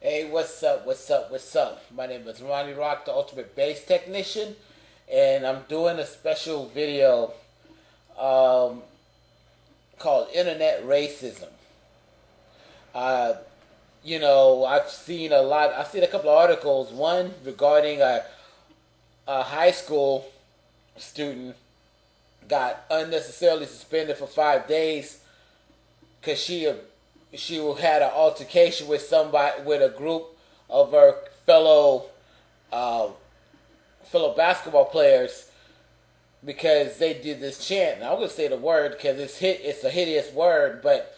Hey, what's up? What's up? What's up? My name is Ronnie Rock, the Ultimate Bass Technician, and I'm doing a special video um, called Internet Racism. Uh, I've seen a lot. I've seen a couple of articles. One regarding a high school student got unnecessarily suspended for 5 days because she had an altercation with somebody, with a group of her uh, fellow basketball players, because they did this chant. Now, I'm gonna say the word because it's a hideous word, but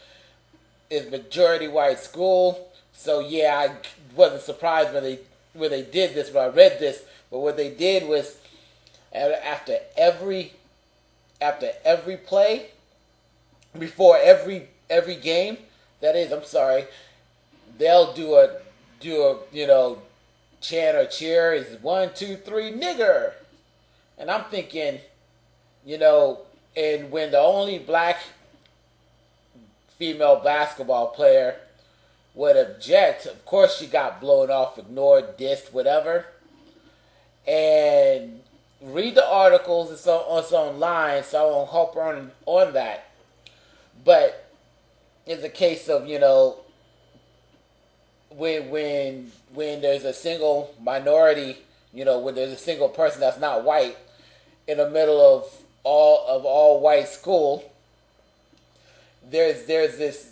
it's majority white school. So yeah, I wasn't surprised when they did this, when I read this. But what they did was, after every play, before every game, that is, I'm sorry, they'll do a chant or cheer is 1, 2, 3 nigger. And I'm thinking, and when the only black female basketball player would object, of course she got blown off, ignored, dissed, whatever. And read the articles, it's online, so I won't hop on that. But it's a case of, when there's a single minority, when there's a single person that's not white in the middle of all white school, there's this,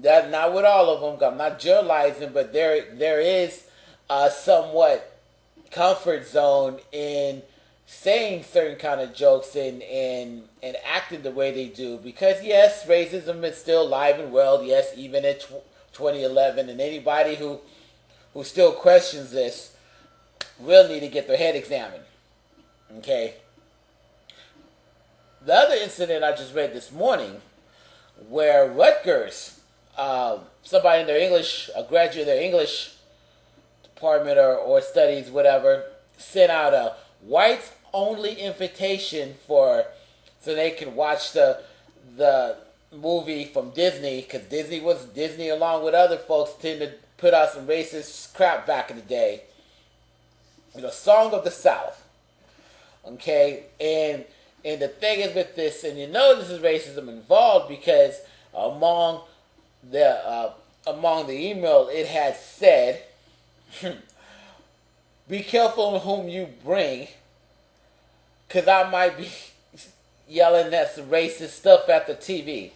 that, not with all of them, I'm not generalizing, but there is a somewhat comfort zone in saying certain kind of jokes and acting the way they do, because yes, racism is still alive and well, yes, even in 2011, and anybody who still questions this will need to get their head examined. Okay. The other incident I just read this morning, where Rutgers, somebody in their English, a graduate of their English department or studies, whatever, sent out a whites only invitation so they can watch the movie from Disney, because Disney along with other folks tend to put out some racist crap back in the day. Song of the South. Okay, and the thing is with this, and this is racism involved, because among the email it had said, be careful whom you bring, because I might be yelling at some racist stuff at the TV.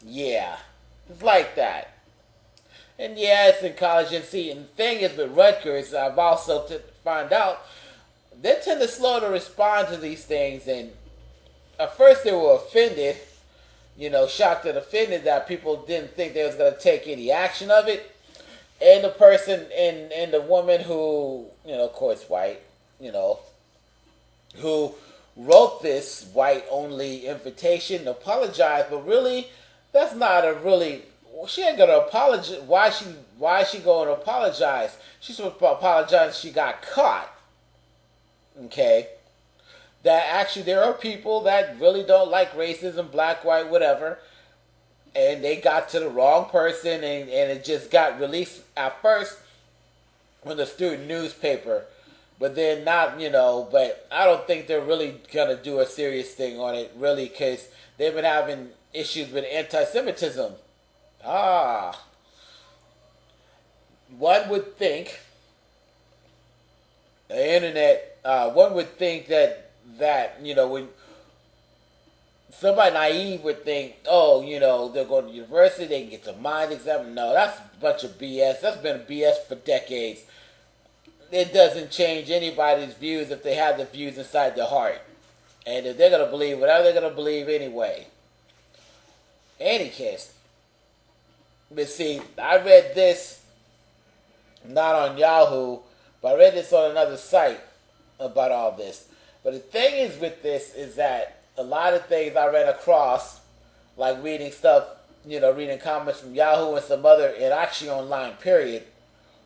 Yeah, it's like that. And yeah, it's in college. And see, and the thing is with Rutgers, I've also find out, they tend to slow to respond to these things. And at first they were offended, shocked and offended that people didn't think they was going to take any action of it. And the person, and the woman who, of course white, who wrote this white-only invitation, apologized, but really, that's not a really, she ain't gonna apologize. Why is she going to apologize? She's supposed to apologize she got caught. Okay? That actually, there are people that really don't like racism, black, white, whatever, and they got to the wrong person, and it just got released at first from the student newspaper. But then not, but I don't think they're really going to do a serious thing on it, really, because they've been having issues with anti-Semitism. One would think, the internet, one would think that when somebody naive would think, they're going to university, they can get a mind exam. No, that's a bunch of BS. That's been BS for decades. It doesn't change anybody's views if they have the views inside their heart. And if they're going to believe whatever they're going to believe anyway. Any case. But see, I read this, not on Yahoo, but I read this on another site about all this. But the thing is with this is that a lot of things I read across, like reading stuff, reading comments from Yahoo and some other, and actually online, period,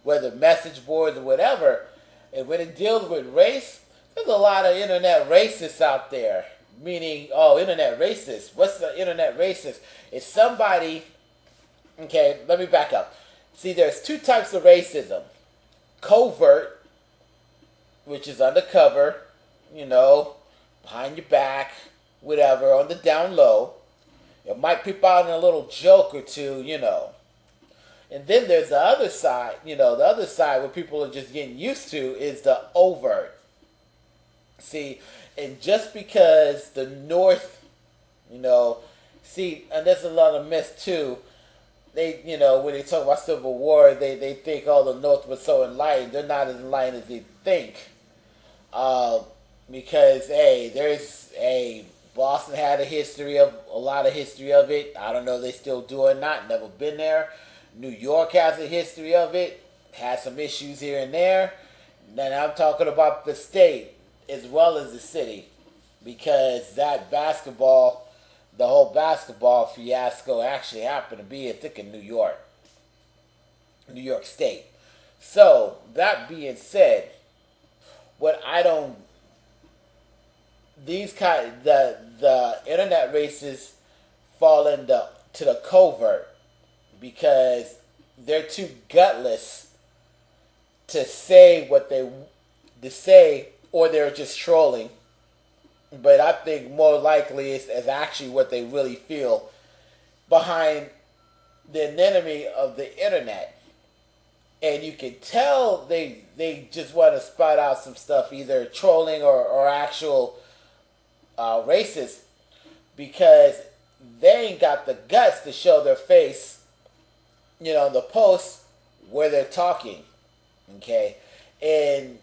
whether message boards or whatever, and when it deals with race, there's a lot of internet racists out there. Meaning, internet racist. What's the internet racist? It's somebody, okay, let me back up. See, there's two types of racism. Covert, which is undercover, behind your back, whatever, on the down low. It might peep out in a little joke or two. And then there's the other side, the other side where people are just getting used to is the overt. See, and just because the North, see, and there's a lot of myths too. They, when they talk about Civil War, they think, oh, the North was so enlightened. They're not as enlightened as they think. Because, hey, Boston had a lot of history of it. I don't know if they still do or not. Never been there. New York has a history of it. Has some issues here and there. Then I'm talking about the state as well as the city. Because the whole basketball fiasco actually happened to be, I think, in New York State. So, that being said, the internet racists fall into the covert because they're too gutless to say what they say, or they're just trolling. But I think more likely it's actually what they really feel behind the enemy of the internet. And you can tell they just want to spout out some stuff, either trolling or actual racist, because they ain't got the guts to show their face, in the post where they're talking. Okay? And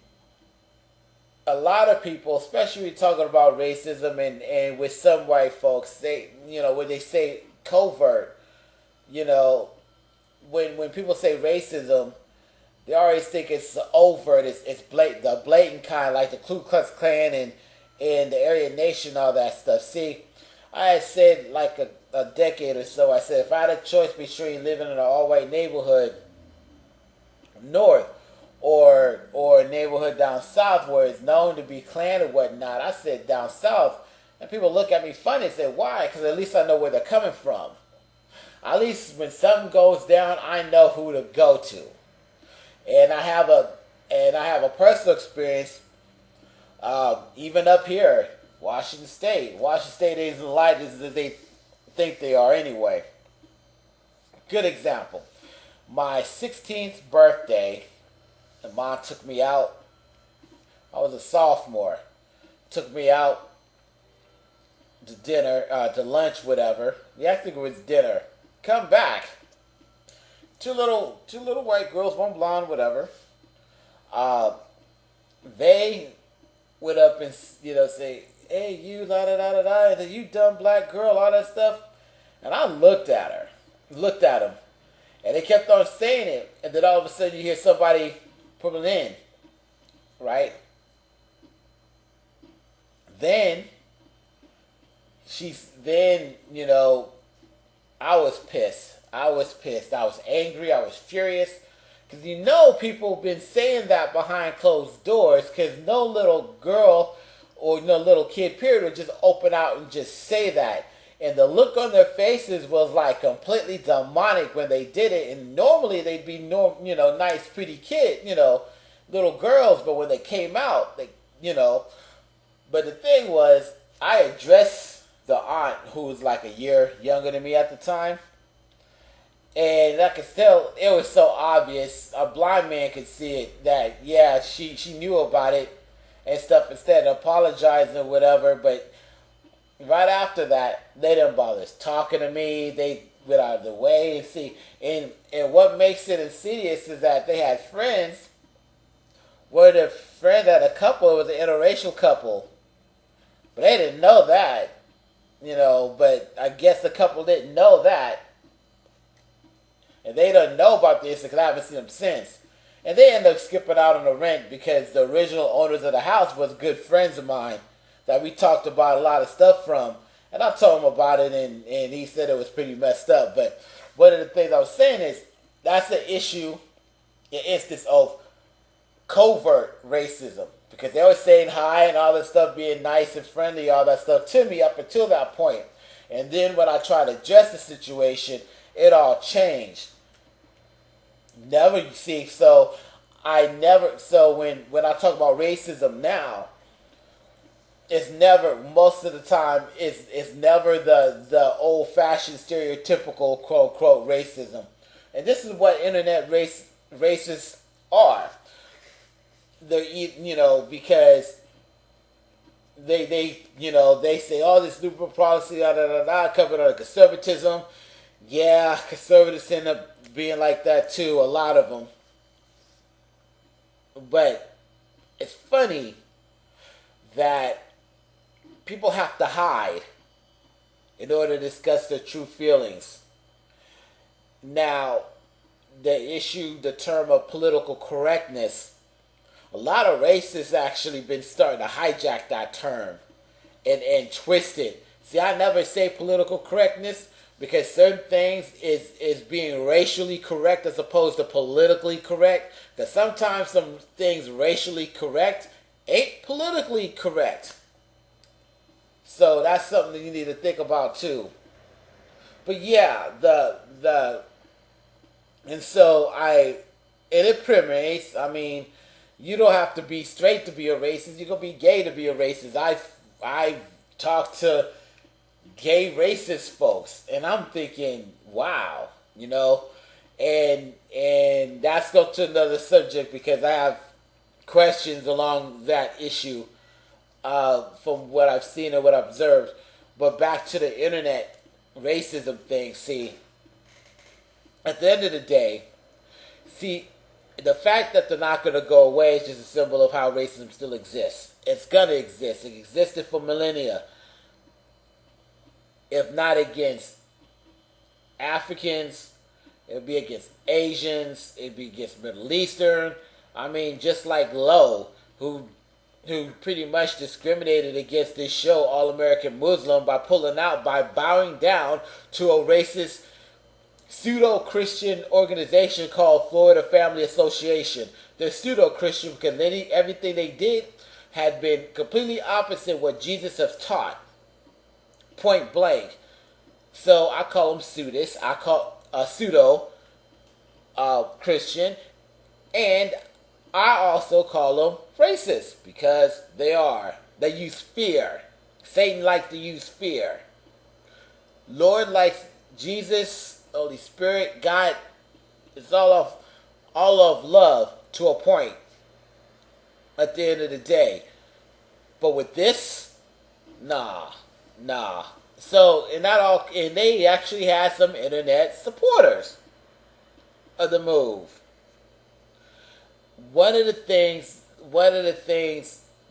a lot of people, especially when talking about racism and with some white folks, they, when they say covert, when people say racism, they always think it's overt, it's blatant, the blatant kind, like the Ku Klux Klan and the Aryan Nation, all that stuff. See, I had said like a decade or so, I said if I had a choice between living in an all-white neighborhood north or a neighborhood down south where it's known to be Klan or whatnot, I said down south. And people look at me funny and say, why? Because at least I know where they're coming from. At least when something goes down, I know who to go to. And I have a personal experience, even up here, Washington State. Washington State isn't light as they think they are anyway. Good example. My 16th birthday, and Mom took me out. I was a sophomore. Took me out to dinner, to lunch, whatever. Yeah, I think it was dinner. Come back. Two little white girls, one blonde, whatever. They went up and say, "Hey, you la da da da da, you dumb black girl," all that stuff. And I looked at them, and they kept on saying it. And then all of a sudden, you hear somebody pulling in, right? Then I was pissed. I was angry. I was furious. Because people have been saying that behind closed doors, because no little girl or no little kid, period, would just open out and just say that. And the look on their faces was like completely demonic when they did it. And normally they'd be, nice, pretty kid, little girls. But when they came out, But the thing was, I addressed the aunt who was like a year younger than me at the time. And I could tell it was so obvious. A blind man could see it that, yeah, she knew about it and stuff, instead of apologizing or whatever. But right after that, they didn't bother talking to me. They went out of the way and see. And what makes it insidious is that they had friends where the friend had a couple. It was an interracial couple. But they didn't know that. But I guess the couple didn't know that. And they don't know about this because I haven't seen them since. And they ended up skipping out on the rent because the original owners of the house was good friends of mine that we talked about a lot of stuff from. And I told him about it, and he said it was pretty messed up. But one of the things I was saying is that's the issue, an instance of covert racism. Because they were saying hi and all that stuff, being nice and friendly, all that stuff to me up until that point. And then when I tried to address the situation, it all changed. never see. So I never. So when I talk about racism now, it's never, most of the time, it's never the old fashioned stereotypical quote unquote racism. And this is what internet racists are. Because they say, oh, this new policy, covered under conservatism. Yeah, conservatives end up being like that too, a lot of them. But it's funny that people have to hide in order to discuss their true feelings. Now, the term of political correctness, a lot of racists actually been starting to hijack that term and twist it. See, I never say political correctness because certain things is being racially correct as opposed to politically correct. Because sometimes some things racially correct ain't politically correct. So that's something that you need to think about too. But yeah, and it permeates. I mean, you don't have to be straight to be a racist. You can be gay to be a racist. I talked to gay racist folks, and I'm thinking, wow, and that's go to another subject because I have questions along that issue from what I've seen and what I've observed. But back to the internet racism thing. See, at the end of the day, the fact that they're not going to go away is just a symbol of how racism still exists. It's going to exist. It existed for millennia. If not against Africans, it would be against Asians. It would be against Middle Eastern. I mean, just like Lowe, who pretty much discriminated against this show, All American Muslim, by bowing down to a racist pseudo-Christian organization called Florida Family Association. They're pseudo-Christian because everything they did had been completely opposite what Jesus has taught. Point blank. So I call them pseudists. I call pseudo Christian, and I also call them racist because they are. They use fear. Satan likes to use fear. Lord likes Jesus, Holy Spirit, God. It's all of love to a point. At the end of the day, but with this, nah. So, and they actually had some internet supporters of the move. One of the things,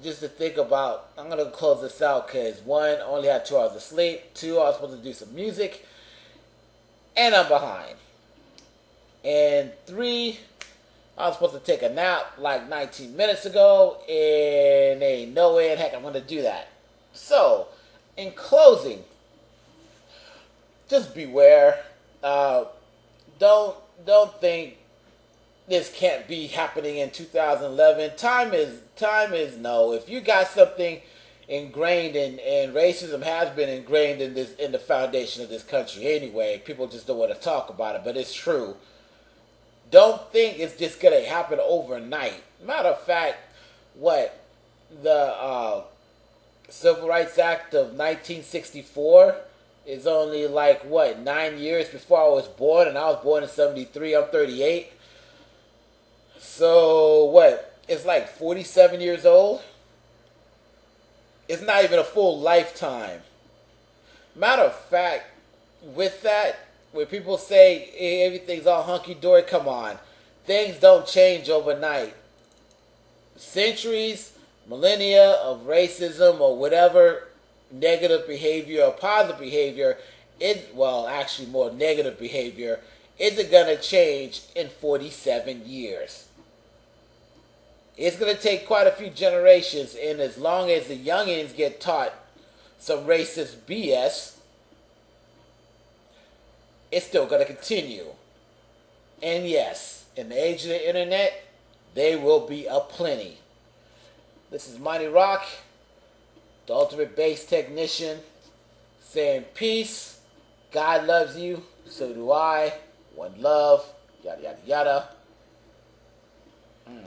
just to think about, I'm going to close this out because one, I only had 2 hours of sleep. 2, I was supposed to do some music, and I'm behind. And 3, I was supposed to take a nap like 19 minutes ago, and there ain't no way in heck I'm going to do that. So, in closing, just beware. Don't think this can't be happening in 2011. Time is no. If you got something ingrained and racism has been ingrained in the foundation of this country anyway, people just don't want to talk about it, but it's true. Don't think it's just gonna happen overnight. Matter of fact, the Civil Rights Act of 1964 is only 9 years before I was born, and I was born in 73. I'm 38. So it's like 47 years old. It's not even a full lifetime. Matter of fact, with that, when people say everything's all hunky-dory, come on. Things don't change overnight. Centuries, millennia of racism or whatever negative behavior or positive behavior actually more negative behavior, isn't going to change in 47 years. It's going to take quite a few generations, and as long as the youngins get taught some racist BS, it's still going to continue. And yes, in the age of the internet, there will be aplenty. This is Monty Rock, the ultimate bass technician, saying peace. God loves you, so do I. One love, yada yada yada.